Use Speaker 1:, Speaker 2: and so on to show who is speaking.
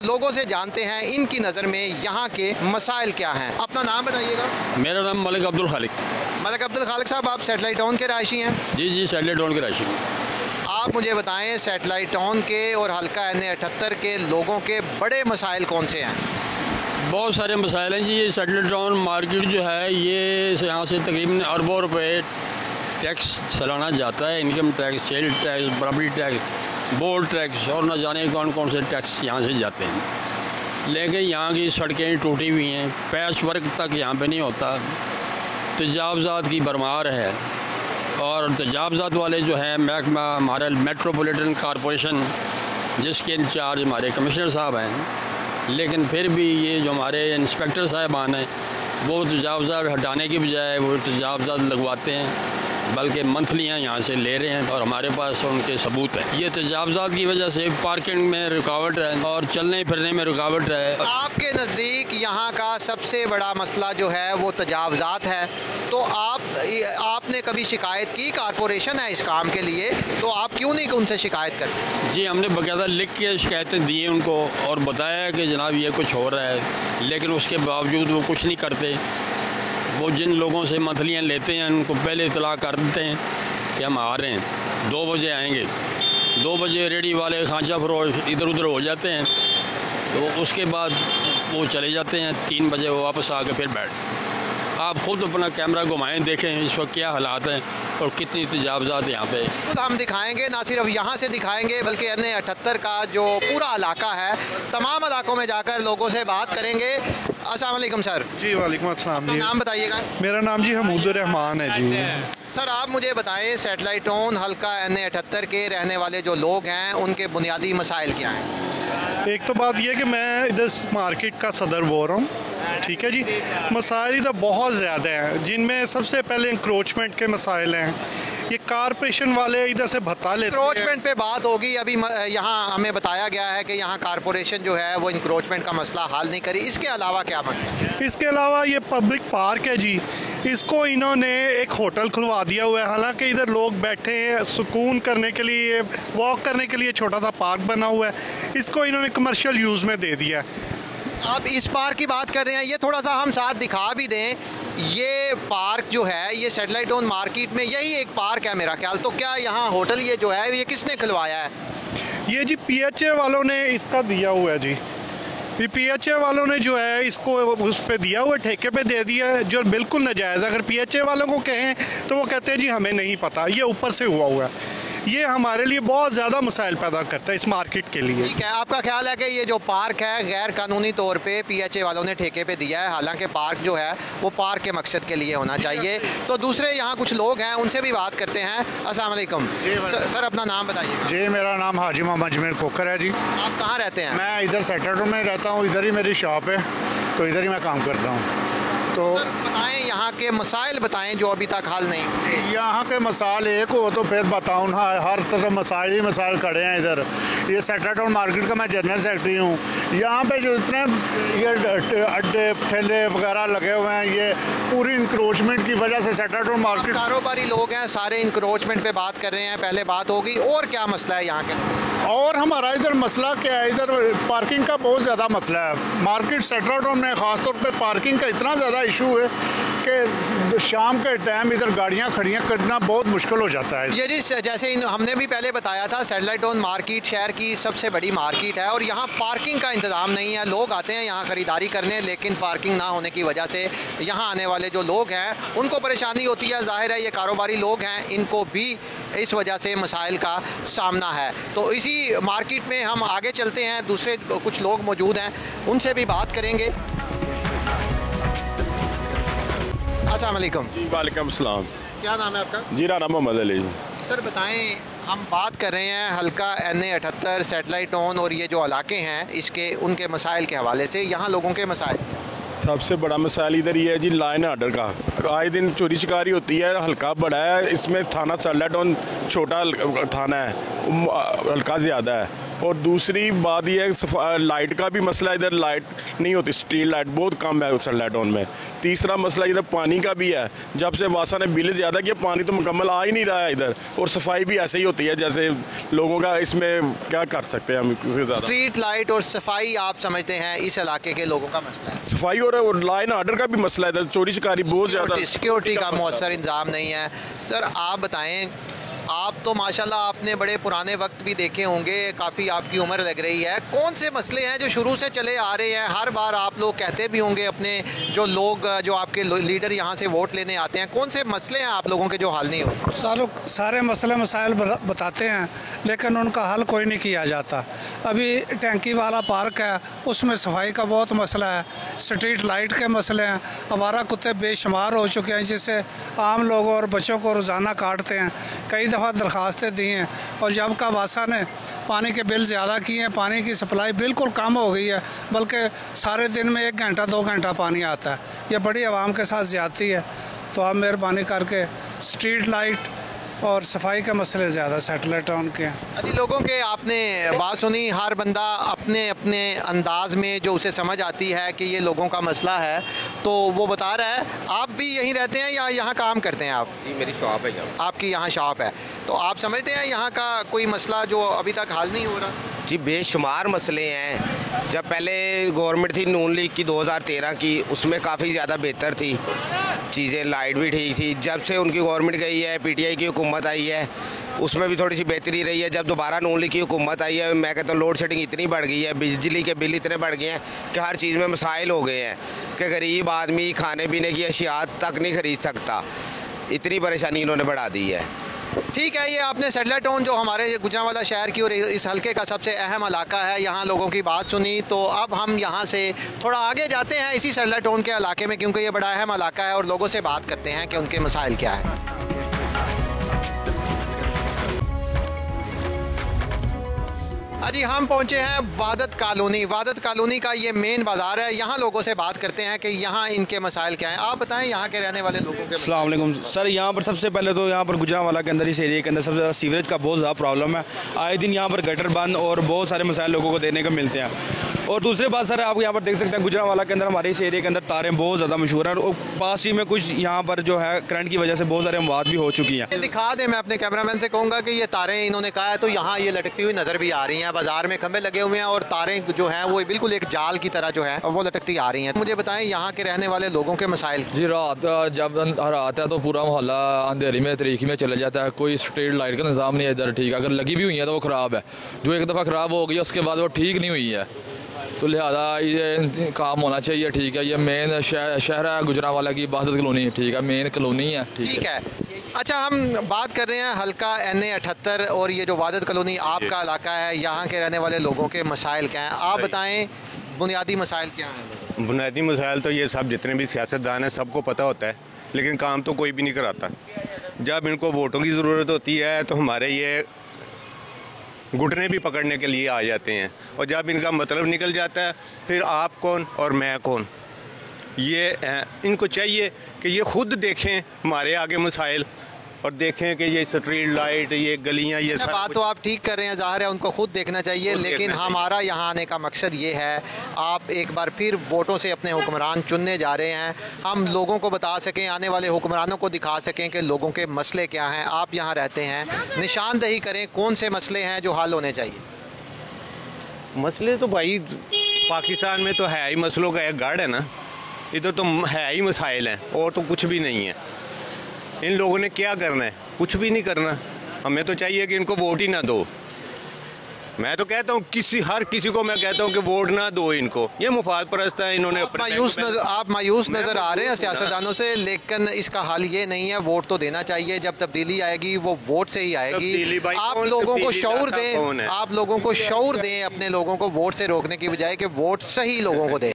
Speaker 1: लोगों से जानते हैं इनकी नज़र में यहाँ के मसाइल क्या हैं। अपना नाम बताइएगा।
Speaker 2: मेरा नाम मलिक अब्दुल खालिक।
Speaker 1: मलिक अब्दुल खालिक साहब, आप सैटेलाइट टाउन के रहायशी हैं?
Speaker 2: जी सैटेलाइट टाउन के रहायशी।
Speaker 1: आप मुझे बताएं, सैटेलाइट टाउन के और हल्का NA78 के लोगों के बड़े मसाइल कौन से हैं?
Speaker 2: बहुत सारे मसाइल हैं जी। ये सैटेलाइट टाउन मार्केट जो है, ये यहाँ से तकरीबन अरबों रुपए टैक्स सालाना जाता है। Income tax, sale tax, property tax, board tax और न जाने कौन कौन से टैक्स यहाँ से जाते हैं। लेकिन यहाँ की सड़कें टूटी हुई हैं, पैच वर्क तक यहाँ पे नहीं होता, तजावज़ात की भरमार है। और तजावज़ात वाले जो हैं, महकमा हमारा मेट्रोपॉलिटन कॉरपोरेशन जिसके इंचार्ज हमारे कमिश्नर साहब हैं, लेकिन फिर भी ये जो हमारे इंस्पेक्टर साहबान हैं वो तजावज़ात हटाने की बजाय वो तजावज़ात लगवाते हैं, बल्कि मंथलियाँ यहाँ से ले रहे हैं और हमारे पास उनके सबूत हैं। ये तजावज़ात की वजह से पार्किंग में रुकावट है और चलने फिरने में रुकावट है।
Speaker 1: आपके नज़दीक यहाँ का सबसे बड़ा मसला जो है वो तजावज़ात है, तो आपने कभी शिकायत की? कॉरपोरेशन है इस काम के लिए, तो आप क्यों नहीं उनसे शिकायत करते?
Speaker 2: जी, हमने बाकायदा लिख के शिकायतें दी हैं उनको और बताया कि जनाब ये कुछ हो रहा है, लेकिन उसके बावजूद वो कुछ नहीं करते। वो जिन लोगों से मंथलियाँ लेते हैं उनको पहले इतला कर देते हैं कि हम आ रहे हैं, 2 बजे आएंगे। 2 बजे रेडी वाले खांचा फरोश इधर उधर हो जाते हैं, तो उसके बाद वो चले जाते हैं। 3 बजे वो वापस आके फिर बैठ। आप ख़ुद अपना कैमरा घुमाएं, देखें इस वक्त क्या हालात हैं और कितनी तजावज़ात यहाँ पे।
Speaker 1: खुद हम दिखाएंगे, ना सिर्फ यहाँ से दिखाएंगे बल्कि NA78 का जो पूरा इलाका है, तमाम इलाकों में जाकर लोगों से बात करेंगे। अस्सलाम वालेकुम सर।
Speaker 3: जी वालेकुम अस्सलाम जी।
Speaker 1: नाम बताइएगा।
Speaker 3: मेरा नाम जी हमूदुर रहमान है जी।
Speaker 1: सर, आप मुझे बताएं, सैटेलाइट टाउन हल्का NA78 के रहने वाले जो लोग हैं उनके बुनियादी मसाइल क्या हैं?
Speaker 3: एक तो बात यह कि मैं इधर मार्केट का सदर बोल रहा हूँ, ठीक है जी। मसाइल इधर बहुत ज़्यादा हैं, जिनमें सबसे पहले इंक्रोचमेंट के मसाइल हैं। ये कारपोरेशन वाले इधर से भत्ता लेते हैं।
Speaker 1: इंक्रोचमेंट पे बात होगी। अभी यहाँ हमें बताया गया है कि यहाँ कारपोरेशन जो है वो इंक्रोचमेंट का मसला हल नहीं करी। इसके अलावा क्या मसला?
Speaker 3: इसके अलावा ये पब्लिक पार्क है जी, इसको इन्होंने एक होटल खुलवा दिया हुआ है। हालांकि इधर लोग बैठे हैं सुकून करने के लिए, वॉक करने के लिए छोटा सा पार्क बना हुआ है, इसको इन्होंने कमर्शियल यूज़ में दे दिया है।
Speaker 1: आप इस पार्क की बात कर रहे हैं, ये थोड़ा सा हम साथ दिखा भी दें। ये पार्क जो है, ये सैटेलाइट टाउन मार्केट में यही एक पार्क है मेरा ख्याल। तो क्या यहाँ होटल ये जो है ये किसने खुलवाया है?
Speaker 3: ये जी PHA वालों ने इसका दिया हुआ है जी। ये PHA वालों ने जो है इसको उस पर दिया हुआ, ठेके पे दे दिया है, जो बिल्कुल नाजायज़। अगर PHA वालों को कहें तो वो कहते हैं जी हमें नहीं पता, ये ऊपर से हुआ है। ये हमारे लिए बहुत ज़्यादा मसाइल पैदा करता है इस मार्केट के लिए।
Speaker 1: ठीक है, आपका ख्याल है कि ये जो पार्क है गैर कानूनी तौर पे PHA वालों ने ठेके पे दिया है, हालांकि पार्क जो है वो पार्क के मकसद के लिए होना चाहिए। तो दूसरे यहाँ कुछ लोग हैं, उनसे भी बात करते हैं। अस्सलाम वालेकुम। सर, अपना नाम बताइए।
Speaker 3: जी, मेरा नाम हाजी मोहम्मद जमीर कोकर है जी।
Speaker 1: आप कहाँ रहते हैं?
Speaker 3: मैं इधर सेक्टर में रहता हूँ, इधर ही मेरी शॉप है, तो इधर ही मैं काम करता हूँ। तो
Speaker 1: बताएं यहाँ के मसाइल बताएं जो अभी तक हल नहीं हुए।
Speaker 3: यहाँ के मसाइल एक हो तो फिर बताऊँ ना, हर तरफ मसाइल ही मसाइल खड़े हैं इधर। ये सैटेलाइट टाउन मार्केट का मैं जनरल सेक्रेटरी हूँ। यहाँ पे जो इतने ये अड्डे ठेले वगैरह लगे हुए हैं, ये पूरी इंक्रोचमेंट की वजह से सैटेलाइट टाउन मार्केट।
Speaker 1: कारोबारी लोग हैं सारे इंक्रोचमेंट पे बात कर रहे हैं, पहले बात होगी। और क्या मसला है यहाँ के?
Speaker 3: और हमारा इधर मसला क्या है, इधर पार्किंग का बहुत ज़्यादा मसला है। मार्केट सैटेलाइट टाउन में ख़ासतौर पे पार्किंग का इतना ज़्यादा इशू है कि शाम के टाइम इधर गाड़ियाँ खड़ियाँ करना बहुत मुश्किल हो जाता है।
Speaker 1: ये जी, जैसे हमने भी पहले बताया था, सैटेलाइट टाउन मार्केट शहर की सबसे बड़ी मार्केट है और यहाँ पार्किंग का इंतज़ाम नहीं है। लोग आते हैं यहाँ ख़रीदारी करने, लेकिन पार्किंग ना होने की वजह से यहाँ आने वाले जो लोग हैं उनको परेशानी होती है। ज़ाहिर है ये कारोबारी लोग हैं, इनको भी इस वजह से मसाइल का सामना है। तो इसी मार्केट में हम आगे चलते हैं, दूसरे कुछ लोग मौजूद हैं, उनसे भी बात करेंगे। अस्सलाम वालेकुम।
Speaker 4: जी वालेकुम सलाम।
Speaker 1: क्या नाम है आपका?
Speaker 4: जी नाम मोहम्मद अली।
Speaker 1: सर बताएं, हम बात कर रहे हैं हल्का NA78 सैटेलाइट टाउन और ये जो इलाके हैं इसके उनके मसाइल के हवाले से। यहाँ लोगों के मसाइल,
Speaker 4: सबसे बड़ा मसाइल इधर ये है जी लाइन आर्डर का। आए दिन चोरी शिकारी होती है। हल्का बड़ा है, इसमें थाना सैटेलाइट टाउन छोटा थाना है, हल्का ज़्यादा है। और दूसरी बात यह है कि लाइट का भी मसला, इधर लाइट नहीं होती, स्ट्रीट लाइट बहुत कम है सेटेलाइट टाउन में। तीसरा मसला इधर पानी का भी है, जब से वासा ने बिल ज़्यादा किया पानी तो मुकम्मल आ ही नहीं रहा है इधर, और सफाई भी ऐसे ही होती है जैसे लोगों का, इसमें क्या कर सकते हैं हम इससे ज़्यादा।
Speaker 1: स्ट्रीट लाइट और सफाई आप समझते हैं इस इलाके के लोगों का मसला है?
Speaker 4: सफाई और लाइन आर्डर का भी मसला है इधर, चोरी शिकारी बहुत ज़्यादा,
Speaker 1: सिक्योरिटी का मौसर इंतजाम नहीं है। सर आप बताएं, आप तो माशाल्लाह आपने बड़े पुराने वक्त भी देखे होंगे, काफ़ी आपकी उम्र लग रही है, कौन से मसले हैं जो शुरू से चले आ रहे हैं? हर बार आप लोग कहते भी होंगे, अपने जो लोग जो आपके लीडर यहाँ से वोट लेने आते हैं, कौन से मसले हैं आप लोगों के जो हल नहीं होते?
Speaker 3: सारे मसले मसाइल बताते हैं लेकिन उनका हल कोई नहीं किया जाता। अभी टैंकी वाला पार्क है, उसमें सफाई का बहुत मसला है, स्ट्रीट लाइट के मसले हैं, आवारा कुत्ते बेशुमार हो चुके हैं जिससे आम लोगों और बच्चों को रोज़ाना काटते हैं। कई दफ़ा दरखास्तें दी हैं और जब का वासा ने पानी के बिल ज़्यादा किए हैं, पानी की सप्लाई बिल्कुल कम हो गई है, बल्कि सारे दिन में 1 घंटा 2 घंटा पानी आता है। ये बड़ी आवाम के साथ ज़्यादती है। तो आप मेहरबानी करके स्ट्रीट लाइट और सफाई के मसले ज़्यादा सेटेलाइट टाउन के हैं।
Speaker 1: अभी लोगों के आपने बात सुनी, हर बंदा अपने अपने अंदाज में जो उसे समझ आती है कि ये लोगों का मसला है तो वो बता रहा है। आप भी यहीं रहते हैं या यहाँ काम करते हैं आप?
Speaker 5: जी मेरी शॉप है यहाँ।
Speaker 1: आपकी यहाँ शॉप है, तो आप समझते हैं यहाँ का कोई मसला जो अभी तक हल नहीं हो रहा?
Speaker 5: जी बेशुमार मसले हैं। जब पहले गवर्नमेंट थी नून लीग की 2013 की, उसमें काफ़ी ज़्यादा बेहतर थी चीज़ें, लाइट भी ठीक थी। जब से उनकी गवर्नमेंट गई है, पीटीआई की हुकूमत आई है, उसमें भी थोड़ी सी बेहतरी रही है। जब दोबारा नून लीग की हुकूमत आई है, मैं कहता हूँ लोड शेडिंग इतनी बढ़ गई है, बिजली के बिल इतने बढ़ गए हैं कि हर चीज़ में मसाइल हो गए हैं कि गरीब आदमी खाने पीने की अशिया तक नहीं खरीद सकता। इतनी परेशानी इन्होंने बढ़ा दी है।
Speaker 1: ठीक है, ये आपने सेटेलाइट टाउन जो हमारे गुजरांवाला शहर की और इस हलके का सबसे अहम इलाका है, यहाँ लोगों की बात सुनी। तो अब हम यहाँ से थोड़ा आगे जाते हैं इसी सेटेलाइट टाउन के इलाके में, क्योंकि ये बड़ा अहम इलाका है, और लोगों से बात करते हैं कि उनके मसाइल क्या है। अजी हम पहुंचे हैं वादत कॉलोनी। वादत कॉलोनी का ये मेन बाज़ार है, यहाँ लोगों से बात करते हैं कि यहाँ इनके मसाइल क्या हैं। आप बताएं यहाँ के रहने वाले लोगों के।
Speaker 6: अस्सलाम वालेकुम सर, यहाँ पर सबसे पहले तो यहाँ पर गुजरांवाला के अंदर, इस एरिया के अंदर सबसे ज़्यादा सीवरेज का बहुत ज़्यादा प्रॉब्लम है। आए दिन यहाँ पर गटर बंद और बहुत सारे मसाइल लोगों को देने को मिलते हैं। और दूसरी बात सर, आप यहाँ पर देख सकते हैं गुजरांवाला के अंदर हमारे इस एरिया के अंदर तारें बहुत ज़्यादा मशहूर हैं, और पास ही में कुछ यहाँ पर जो है करंट की वजह से बहुत सारे अमवात भी हो चुकी हैं।
Speaker 1: दिखा दें, मैं अपने कैमरामैन से कहूँगा कि ये तारें इन्होंने कहा है तो यहाँ ये लटकती हुई नज़र भी आ रही हैं। बाजार में खंभे लगे हुए हैं और तारें जो हैं वो बिल्कुल एक जाल की तरह जो है वो लटकती आ रही हैं। मुझे बताएं यहाँ के रहने वाले लोगों के मसाइल।
Speaker 7: जी रात जब रात है तो पूरा मोहल्ला अंधेरी में तरीकी में चले जाता है। कोई स्ट्रीट लाइट का निज़ाम नहीं है इधर, ठीक है, अगर लगी भी हुई है तो वो ख़राब है। जो एक दफ़ा ख़राब हो गई उसके बाद वो ठीक नहीं हुई है, तो लिहाजा ये काम होना चाहिए। ठीक है, ये मेन शहर है गुजरांवाला की वादत कॉलोनी, ठीक है, मेन कॉलोनी है। ठीक है।
Speaker 1: अच्छा, हम बात कर रहे हैं हल्का NA 78 और ये जो वादत कॉलोनी आपका इलाका है, यहाँ के रहने वाले लोगों के मसाइल क्या हैं? आप बताएं, बुनियादी मसाइल क्या हैं?
Speaker 8: बुनियादी मसाइल तो ये सब जितने भी सियासतदान हैं सबको पता होता है, लेकिन काम तो कोई भी नहीं कराता। जब इनको वोटों की ज़रूरत होती है तो हमारे ये घुटने भी पकड़ने के लिए आ जाते हैं, और जब इनका मतलब निकल जाता है फिर आप कौन और मैं कौन। ये इनको चाहिए कि ये खुद देखें हमारे आगे मसाइल और देखें कि ये स्ट्रीट लाइट, ये गलियां, ये सब
Speaker 1: बात तो आप ठीक कर रहे हैं, ज़ाहिर है उनको खुद देखना चाहिए, लेकिन हमारा यहाँ आने का मकसद ये है, आप एक बार फिर वोटों से अपने हुक्मरान चुनने जा रहे हैं, हम लोगों को बता सकें, आने वाले हुक्मरानों को दिखा सकें कि लोगों के मसले क्या हैं। आप यहाँ रहते हैं, निशानदही करें कौन से मसले हैं जो हल होने चाहिए।
Speaker 8: मसले तो भाई पाकिस्तान में तो है ही मसलों का एक गढ़ है ना, इधर तो है ही मसाइल हैं और तो कुछ भी नहीं है। इन लोगों ने क्या करना है? कुछ भी नहीं करना। हमें तो चाहिए कि इनको वोट ही ना दो। मैं तो कहता हूँ हर किसी को मैं कहता हूँ कि वोट ना दो इनको, ये मुफाद परस्त है। इन्होंने
Speaker 1: आप मायूस नज़र आ रहे हैं सियासतदानों से, लेकिन इसका हल ये नहीं है, वोट तो देना चाहिए। जब तब्दीली आएगी वो वोट से ही आएगी। आप लोगों को शऊर दें, आप लोगों को शऊर दें, अपने लोगों को वोट से रोकने की बजाय कि वोट सही लोगों को दें।